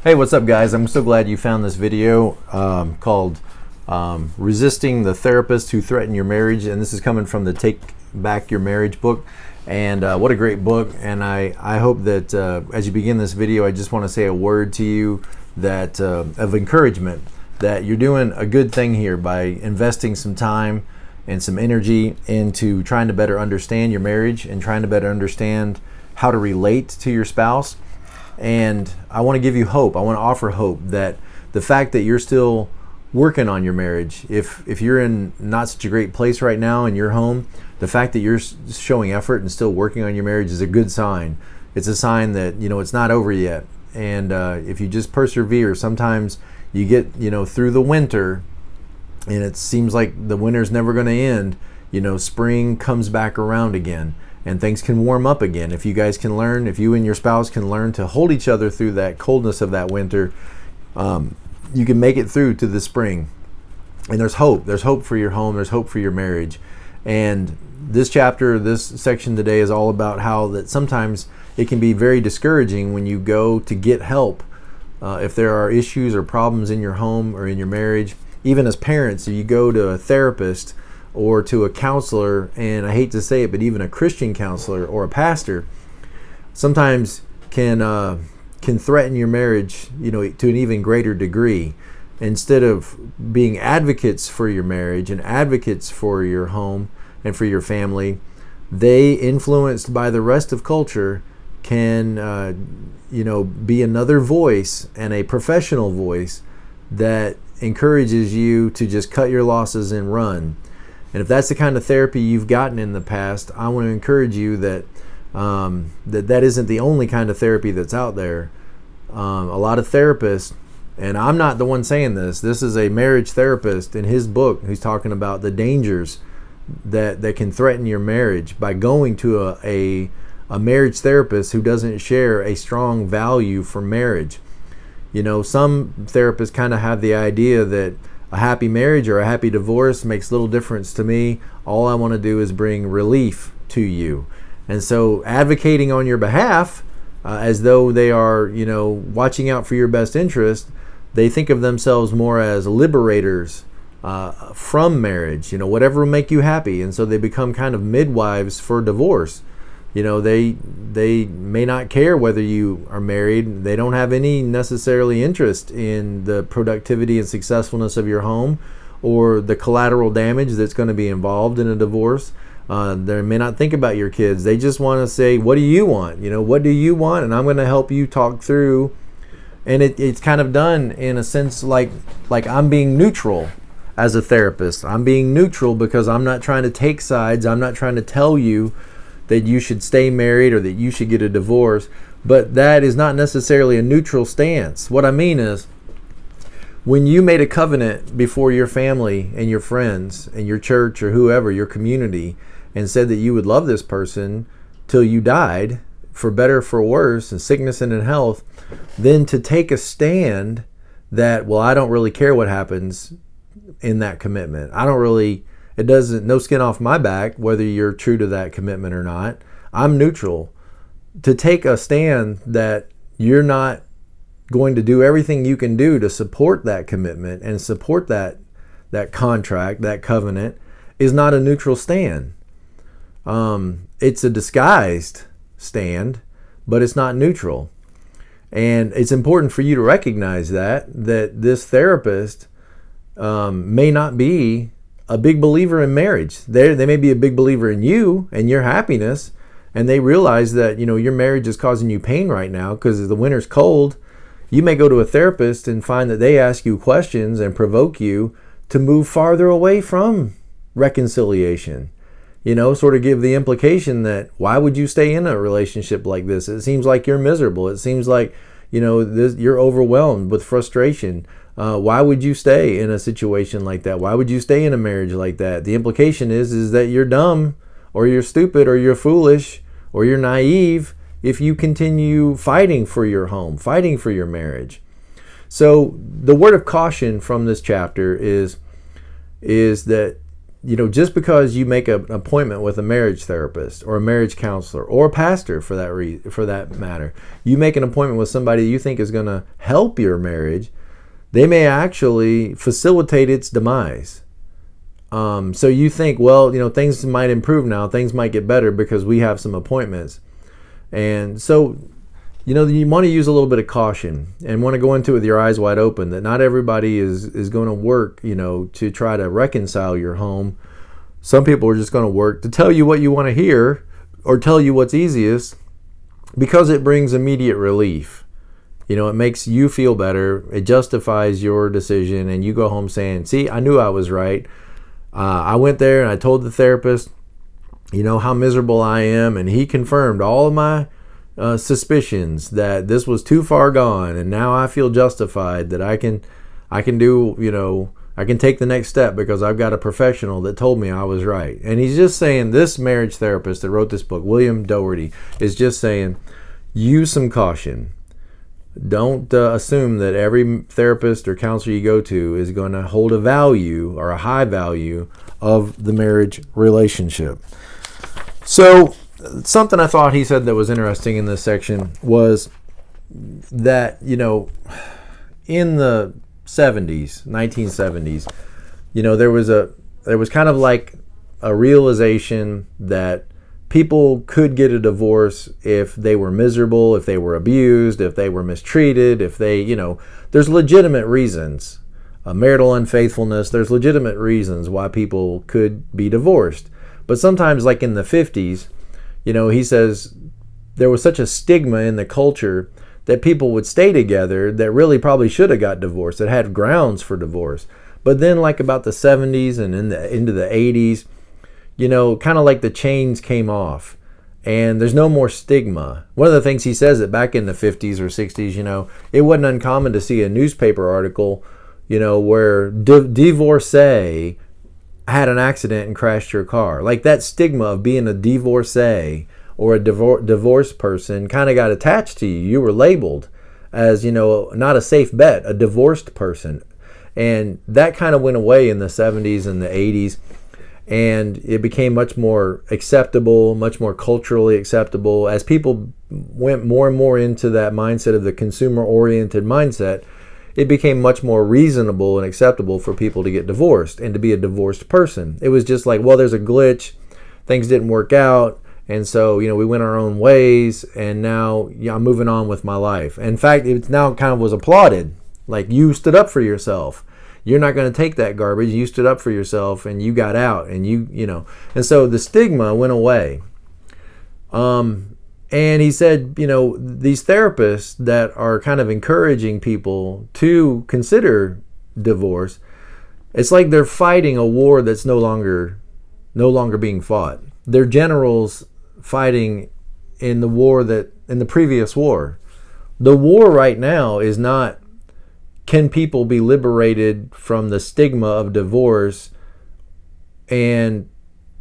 Hey, what's up, guys? I'm so glad you found this video called Resisting the Therapist Who Threaten Your Marriage. And this is coming from the Take Back Your Marriage book. And what a great book. And I hope that as you begin this video, I just want to say a word to you that of encouragement that you're doing a good thing here by investing some time and some energy into trying to better understand your marriage and trying to better understand how to relate to your spouse. And I want to give you hope. I want to offer hope that the fact that you're still working on your marriage, if you're in not such a great place right now in your home, the fact that you're showing effort and still working on your marriage is a good sign. It's a sign that, it's not over yet. And if you just persevere, sometimes you get, through the winter and it seems like the winter's never going to end, spring comes back around again. And things can warm up again. If you guys can learn, if you and your spouse can learn to hold each other through that coldness of that winter, you can make it through to the spring. And there's hope. There's hope for your home. There's hope for your marriage. And this chapter, this section today is all about how that sometimes it can be very discouraging when you go to get help. If there are issues or problems in your home or in your marriage, even as parents, if you go to a therapist or to a counselor, and I hate to say it, but even a Christian counselor or a pastor, sometimes can threaten your marriage, to an even greater degree. Instead of being advocates for your marriage and advocates for your home and for your family, they, influenced by the rest of culture, can be another voice and a professional voice that encourages you to just cut your losses and run. And if that's the kind of therapy you've gotten in the past, I want to encourage you that that isn't the only kind of therapy that's out there. A lot of therapists, and I'm not the one saying this, this is a marriage therapist in his book who's talking about the dangers that can threaten your marriage by going to a marriage therapist who doesn't share a strong value for marriage. Some therapists kind of have the idea that a happy marriage or a happy divorce makes little difference to me. All I want to do is bring relief to you. And so advocating on your behalf, as though they are, watching out for your best interest, they think of themselves more as liberators from marriage, whatever will make you happy. And so they become kind of midwives for divorce. They may not care whether you are married. They don't have any necessarily interest in the productivity and successfulness of your home or the collateral damage that's going to be involved in a divorce. They may not think about your kids. They just want to say, what do you want? What do you want? And I'm going to help you talk through. And it's kind of done in a sense like I'm being neutral as a therapist. I'm being neutral because I'm not trying to take sides. I'm not trying to tell you that you should stay married or that you should get a divorce, but that is not necessarily a neutral stance. What I mean is, when you made a covenant before your family and your friends and your church or whoever, your community, and said that you would love this person till you died, for better, for worse, in sickness and in health, then to take a stand that, well, I don't really care what happens in that commitment. It doesn't, no skin off my back whether you're true to that commitment or not. I'm neutral. To take a stand that you're not going to do everything you can do to support that commitment and support that contract, that covenant, is not a neutral stand. It's a disguised stand, but it's not neutral. And it's important for you to recognize that this therapist may not be a big believer in marriage. They may be a big believer in you and your happiness, and they realize that your marriage is causing you pain right now because the winter's cold. You may go to a therapist and find that they ask you questions and provoke you to move farther away from reconciliation. Sort of give the implication that, why would you stay in a relationship like this? It seems like you're miserable. It seems like you're overwhelmed with frustration. Why would you stay in a situation like that? Why would you stay in a marriage like that? The implication is that you're dumb, or you're stupid, or you're foolish, or you're naive if you continue fighting for your home, fighting for your marriage. So the word of caution from this chapter is that just because you make an appointment with a marriage therapist or a marriage counselor or a pastor for that matter, you make an appointment with somebody you think is going to help your marriage, they may actually facilitate its demise. So you think, well, things might improve now, things might get better because we have some appointments. And so, you want to use a little bit of caution and want to go into it with your eyes wide open, that not everybody is going to work, to try to reconcile your home. Some people are just going to work to tell you what you want to hear or tell you what's easiest because it brings immediate relief. It makes you feel better. It justifies your decision, and you go home saying, see, I knew I was right. I went there and I told the therapist, how miserable I am, and he confirmed all of my suspicions that this was too far gone, and now I feel justified that I can do, I can take the next step because I've got a professional that told me I was right. And he's just saying, this marriage therapist that wrote this book, William Doherty, is just saying, use some caution. Don't assume that every therapist or counselor you go to is going to hold a value or a high value of the marriage relationship. So something I thought he said that was interesting in this section was that, in the 1970s, there was kind of like a realization that people could get a divorce if they were miserable, if they were abused, if they were mistreated, if they, there's legitimate reasons. Marital unfaithfulness, there's legitimate reasons why people could be divorced. But sometimes, like in the 50s, he says there was such a stigma in the culture that people would stay together that really probably should have got divorced, that had grounds for divorce. But then like about the 70s and into the 80s, kind of like the chains came off and there's no more stigma. One of the things he says that back in the 50s or 60s, it wasn't uncommon to see a newspaper article, where divorcee had an accident and crashed your car. Like that stigma of being a divorcee or a divorced person kind of got attached to you. You were labeled as, not a safe bet, a divorced person. And that kind of went away in the 70s and the 80s. And it became much more acceptable, much more culturally acceptable. As people went more and more into that mindset of the consumer-oriented mindset, it became much more reasonable and acceptable for people to get divorced and to be a divorced person. It was just like, well, there's a glitch, things didn't work out, and so, we went our own ways, and now I'm moving on with my life. In fact, it now kind of was applauded. Like, you stood up for yourself. You're not going to take that garbage. You stood up for yourself and you got out, and and so the stigma went away. And he said, these therapists that are kind of encouraging people to consider divorce, it's like they're fighting a war that's no longer being fought. They're generals fighting in the previous war. The war right now is not, can people be liberated from the stigma of divorce and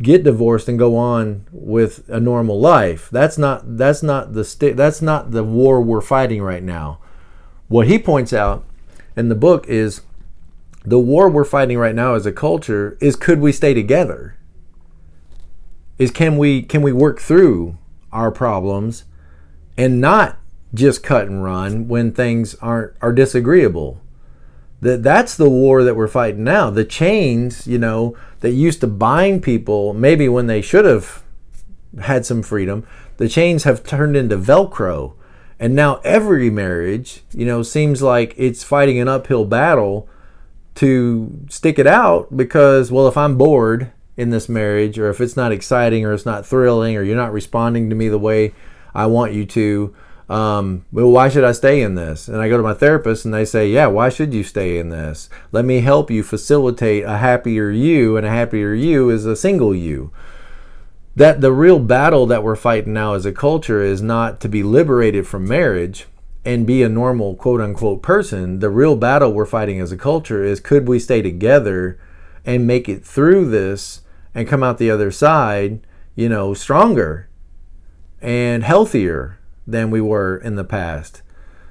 get divorced and go on with a normal life? That's not the war we're fighting right now. What he points out in the book is the war we're fighting right now as a culture is, could we stay together? Is can we work through our problems and not just cut and run when things are disagreeable? That's the war that we're fighting now. The chains, that used to bind people, maybe when they should have had some freedom, the chains have turned into Velcro. And now every marriage, seems like it's fighting an uphill battle to stick it out because, well, if I'm bored in this marriage, or if it's not exciting, or it's not thrilling, or you're not responding to me the way I want you to, well, why should I stay in this? And I go to my therapist and they say, yeah, why should you stay in this? Let me help you facilitate a happier you, and a happier you is a single you. That the real battle that we're fighting now as a culture is not to be liberated from marriage and be a normal quote unquote person. The real battle we're fighting as a culture is, could we stay together and make it through this and come out the other side, stronger and healthier than we were in the past.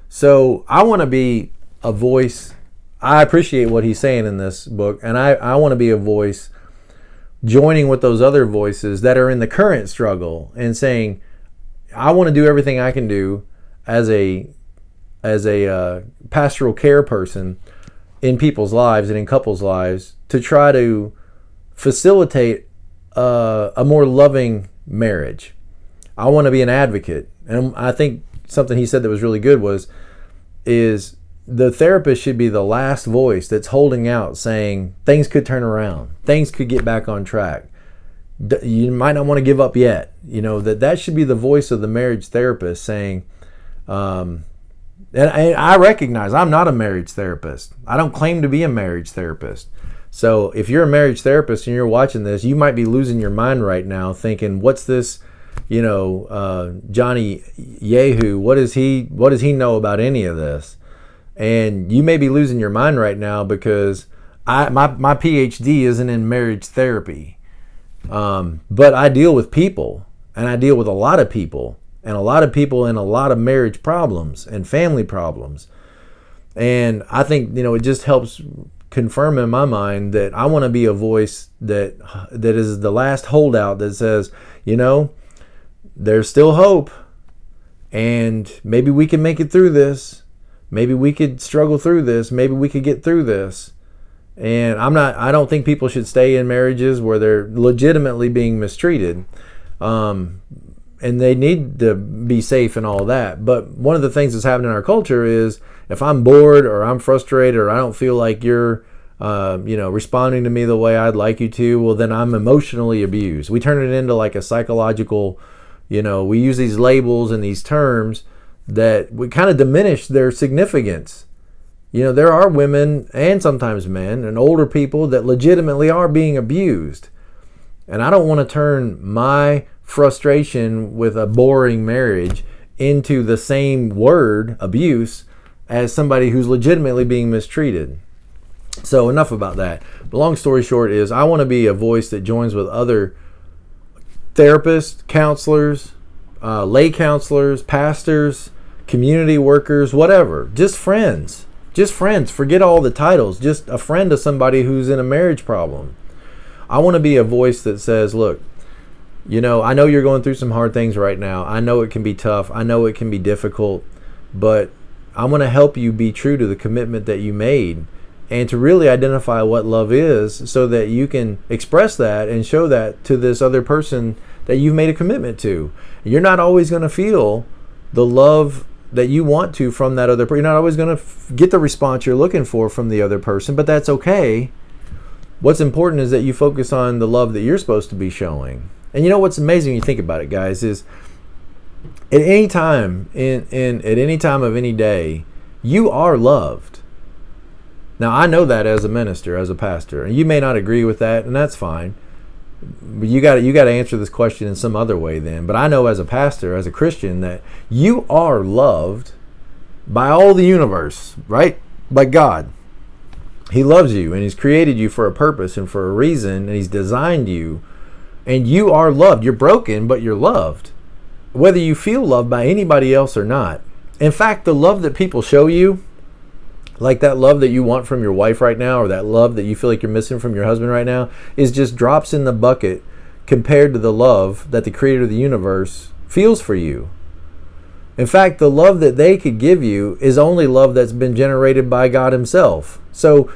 So I want to be a voice. I appreciate what he's saying in this book, and I want to be a voice joining with those other voices that are in the current struggle and saying, I want to do everything I can do as a pastoral care person in people's lives and in couples' lives to try to facilitate a more loving marriage. I want to be an advocate. And I think something he said that was really good is the therapist should be the last voice that's holding out saying things could turn around, things could get back on track. You might not want to give up yet. That should be the voice of the marriage therapist saying, and I recognize I'm not a marriage therapist. I don't claim to be a marriage therapist. So if you're a marriage therapist and you're watching this, you might be losing your mind right now thinking, what's this, Johnny Yahoo, what does he know about any of this? And you may be losing your mind right now because my PhD isn't in marriage therapy. But I deal with people, and I deal with a lot of people, and a lot of people in a lot of marriage problems and family problems. And I think, it just helps confirm in my mind that I want to be a voice that is the last holdout that says, there's still hope, and maybe we can make it through this. Maybe we could struggle through this. Maybe we could get through this. And I don't think people should stay in marriages where they're legitimately being mistreated. And they need to be safe and all that. But one of the things that's happening in our culture is if I'm bored or I'm frustrated or I don't feel like you're, responding to me the way I'd like you to, well, then I'm emotionally abused. We turn it into like a psychological, we use these labels and these terms that we kind of diminish their significance. There are women and sometimes men and older people that legitimately are being abused. And I don't want to turn my frustration with a boring marriage into the same word, abuse, as somebody who's legitimately being mistreated. So enough about that. But long story short is I want to be a voice that joins with other therapists, counselors, lay counselors, pastors, community workers, whatever. Just friends. Forget all the titles. Just a friend of somebody who's in a marriage problem. I want to be a voice that says, look, I know you're going through some hard things right now. I know it can be tough. I know it can be difficult. But I want to help you be true to the commitment that you made and to really identify what love is so that you can express that and show that to this other person that you've made a commitment to. You're not always going to feel the love that you want to from that other person. You're not always going to get the response you're looking for from the other person, but that's okay. What's important is that you focus on the love that you're supposed to be showing. And what's amazing when you think about it, guys, is at any time at any time of any day, you are loved. Now, I know that as a minister, as a pastor, and you may not agree with that, and that's fine. But you got to answer this question in some other way then. But I know as a pastor, as a Christian, that you are loved by all the universe, right? By God. He loves you, and He's created you for a purpose and for a reason, and He's designed you, and you are loved. You're broken, but you're loved, whether you feel loved by anybody else or not. In fact, the love that people show you, like that love that you want from your wife right now, or that love that you feel like you're missing from your husband right now, is just drops in the bucket compared to the love that the creator of the universe feels for you. In fact, the love that they could give you is only love that's been generated by God Himself. So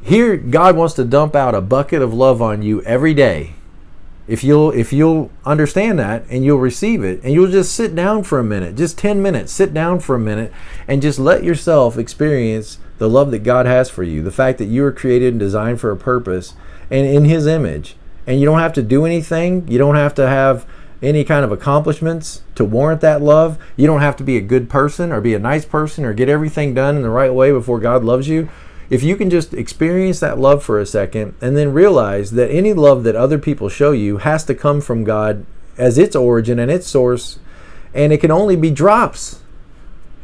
here, God wants to dump out a bucket of love on you every day. If you'll understand that and you'll receive it, and you'll just sit down for a minute, just 10 minutes, sit down for a minute and just let yourself experience the love that God has for you. The fact that you were created and designed for a purpose and in His image. And you don't have to do anything. You don't have to have any kind of accomplishments to warrant that love. You don't have to be a good person or be a nice person or get everything done in the right way before God loves you. If you can just experience that love for a second and then realize that any love that other people show you has to come from God as its origin and its source, and it can only be drops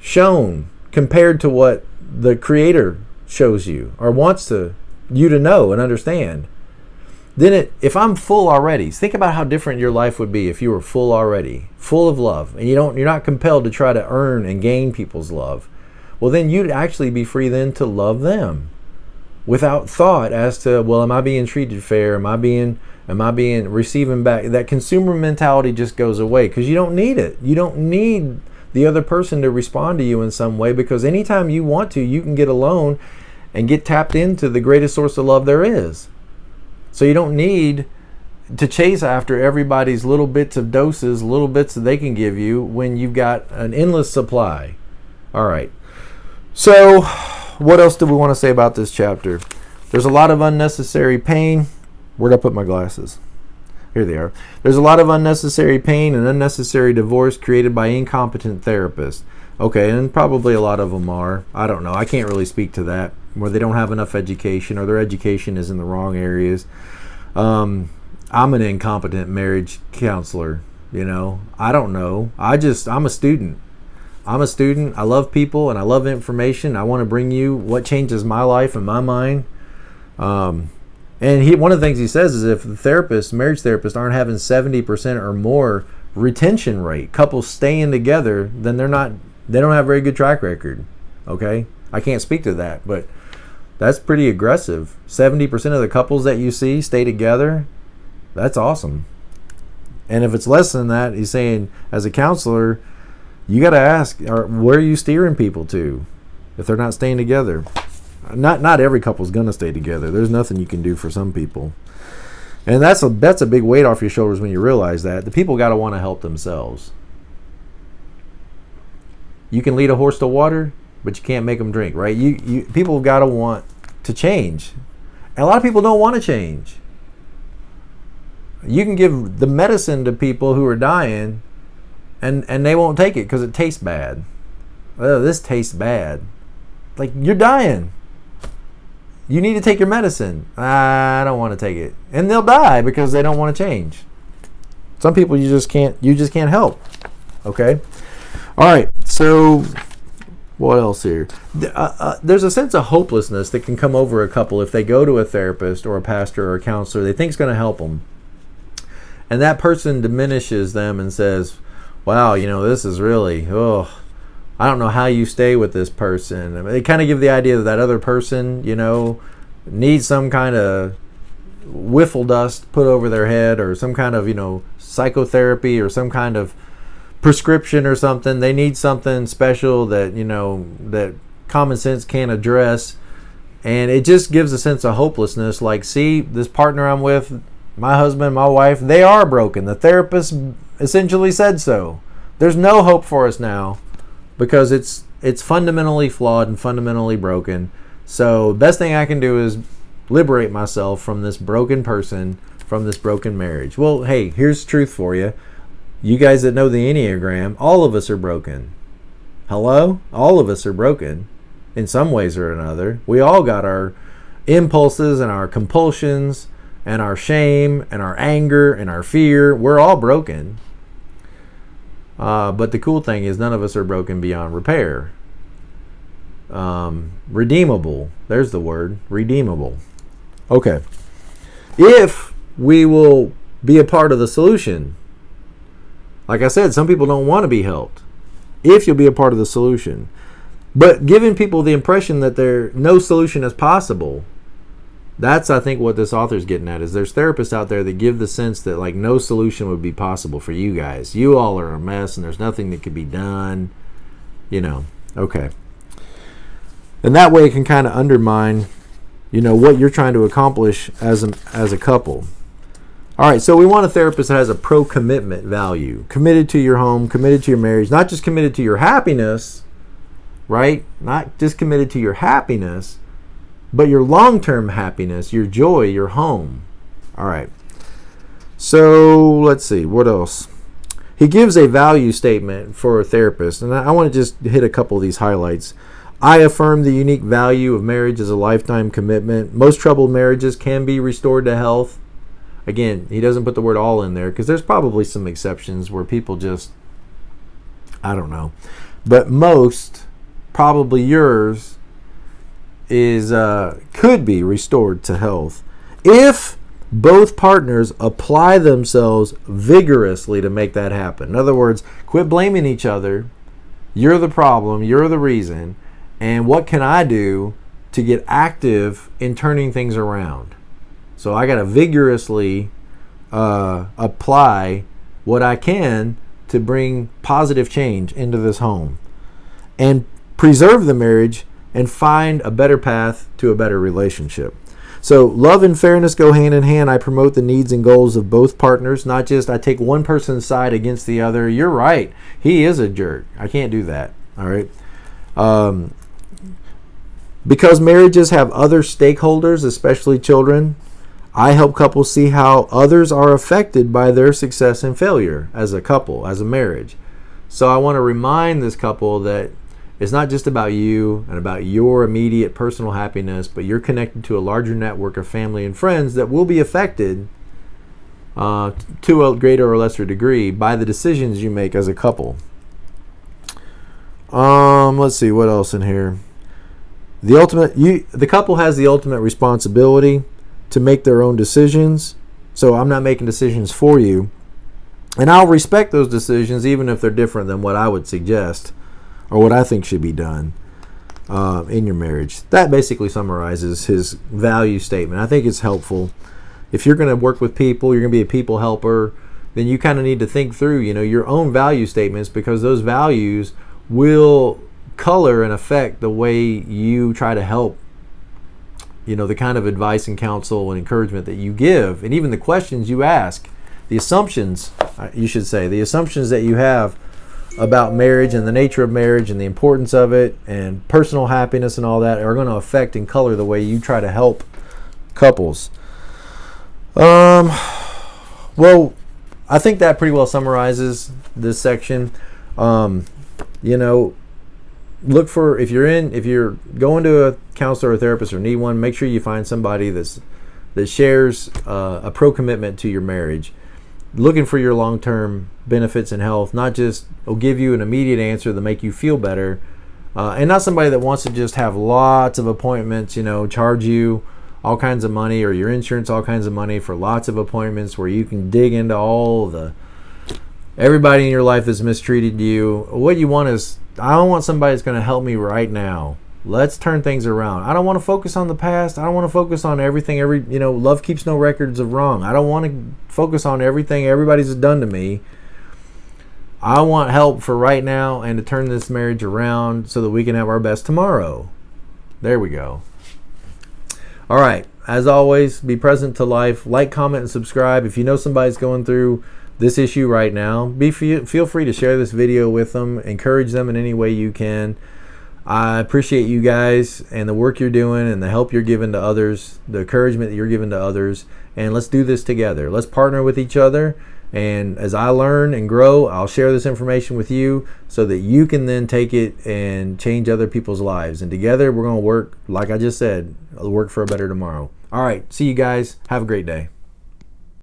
shown compared to what the Creator shows you or wants you to know and understand, then if I'm full already, think about how different your life would be if you were full already, full of love, and you're not compelled to try to earn and gain people's love. Well, then you'd actually be free then to love them. without thought as to, well, am I being treated fair? Am I being receiving back? That consumer mentality just goes away because you don't need it. You don't need the other person to respond to you in some way, because anytime you want to, you can get alone and get tapped into the greatest source of love there is. So you don't need to chase after everybody's little bits of doses, little bits that they can give you when you've got an endless supply. All right. So what else do we want to say about this chapter? There's a lot of unnecessary pain. Where'd I put my glasses? Here they are. There's a lot of unnecessary pain and unnecessary divorce created by incompetent therapists. Okay, and probably a lot of them are. I don't know. I can't really speak to that, where they don't have enough education or their education is in the wrong areas. I'm an incompetent marriage counselor, I don't know. I'm a student. I love people and I love information. I want to bring you what changes my life and my mind. And one of the things he says is if the marriage therapists aren't having 70% or more retention rate, couples staying together, then they don't have a very good track record. Okay? I can't speak to that, but that's pretty aggressive. 70% of the couples that you see stay together. That's awesome. And if it's less than that, he's saying as a counselor, you got to ask, where are you steering people to if they're not staying together? Not every couple's going to stay together. There's nothing you can do for some people. And that's a big weight off your shoulders when you realize that. The people got to want to help themselves. You can lead a horse to water, but you can't make them drink, right? People have got to want to change. And a lot of people don't want to change. You can give the medicine to people who are dying and they won't take it because it tastes bad. Oh, this tastes bad. Like, you're dying. You need to take your medicine. I don't want to take it. And they'll die because they don't want to change. Some people you just can't help. Okay? All right. So what else here? There's a sense of hopelessness that can come over a couple if they go to a therapist or a pastor or a counselor they think is going to help them. And that person diminishes them and says, wow, this is really, I don't know how you stay with this person. I mean, they kind of give the idea that other person, needs some kind of wiffle dust put over their head or some kind of, psychotherapy or some kind of prescription or something. They need something special that, that common sense can't address. And it just gives a sense of hopelessness. Like, see, this partner I'm with, my husband, my wife, they are broken. The therapist essentially said so. There's no hope for us now because it's fundamentally flawed and fundamentally broken. So the best thing I can do is liberate myself from this broken person, from this broken marriage. Well, hey, here's the truth for you. You guys that know the Enneagram, all of us are broken. Hello? All of us are broken in some ways or another. We all got our impulses and our compulsions and our shame and our anger and our fear. We're all broken. But the cool thing is none of us are broken beyond repair. Redeemable. There's the word. Redeemable. Okay. If we will be a part of the solution, like I said, some people don't want to be helped. If you'll be a part of the solution. But giving people the impression that no solution is possible, that's, I think, what this author's getting at, is there's therapists out there that give the sense that, like, no solution would be possible for you guys. You all are a mess and there's nothing that could be done. Okay. And that way it can kind of undermine, what you're trying to accomplish as a couple. All right, so we want a therapist that has a pro-commitment value. Committed to your home, committed to your marriage, not just committed to your happiness, right? Not just committed to your happiness, but your long-term happiness, your joy, your home. All right. So let's see, what else? He gives a value statement for a therapist, and I want to just hit a couple of these highlights. I affirm the unique value of marriage as a lifetime commitment. Most troubled marriages can be restored to health. Again, he doesn't put the word all in there because there's probably some exceptions where people just, I don't know. But most, probably yours, is could be restored to health if both partners apply themselves vigorously to make that happen. In other words, quit blaming each other. You're the problem. You're the reason. And what can I do to get active in turning things around. So I got to vigorously apply what I can to bring positive change into this home and preserve the marriage and find a better path to a better relationship. So love and fairness go hand in hand. I promote the needs and goals of both partners, not just I take one person's side against the other. You're right. He is a jerk. I can't do that. All right. Because marriages have other stakeholders, especially children, I help couples see how others are affected by their success and failure as a couple, as a marriage. So I want to remind this couple that it's not just about you and about your immediate personal happiness, but you're connected to a larger network of family and friends that will be affected to a greater or lesser degree by the decisions you make as a couple. Let's see what else in here. The couple has the ultimate responsibility to make their own decisions. So I'm not making decisions for you, and I'll respect those decisions even if they're different than what I would suggest or what I think should be done in your marriage. That basically summarizes his value statement. I think it's helpful. If you're going to work with people, you're going to be a people helper, then you kind of need to think through, your own value statements, because those values will color and affect the way you try to help, the kind of advice and counsel and encouragement that you give, and even the questions you ask, the assumptions that you have about marriage and the nature of marriage and the importance of it and personal happiness and all that are going to affect and color the way you try to help couples. Well, I think that pretty well summarizes this section. Look for, if you're going to a counselor or therapist or need one, make sure you find somebody that shares a pro-commitment to your marriage, looking for your long-term benefits and health, not just will give you an immediate answer to make you feel better, and not somebody that wants to just have lots of appointments, charge you all kinds of money, or your insurance all kinds of money for lots of appointments where you can dig into everybody in your life that's mistreated you. What you want is, I don't want somebody that's going to help me right now. Let's turn things around. I don't want to focus on the past. I don't want to focus on everything. Love keeps no records of wrong. I don't want to focus on everything everybody's done to me. I want help for right now and to turn this marriage around so that we can have our best tomorrow. There we go. All right. As always, be present to life. Like, comment, and subscribe. If you know somebody's going through this issue right now, feel free to share this video with them. Encourage them in any way you can. I appreciate you guys and the work you're doing and the help you're giving to others, the encouragement that you're giving to others. And let's do this together. Let's partner with each other. And as I learn and grow, I'll share this information with you so that you can then take it and change other people's lives. And together we're going to work, like I just said, work for a better tomorrow. All right. See you guys. Have a great day.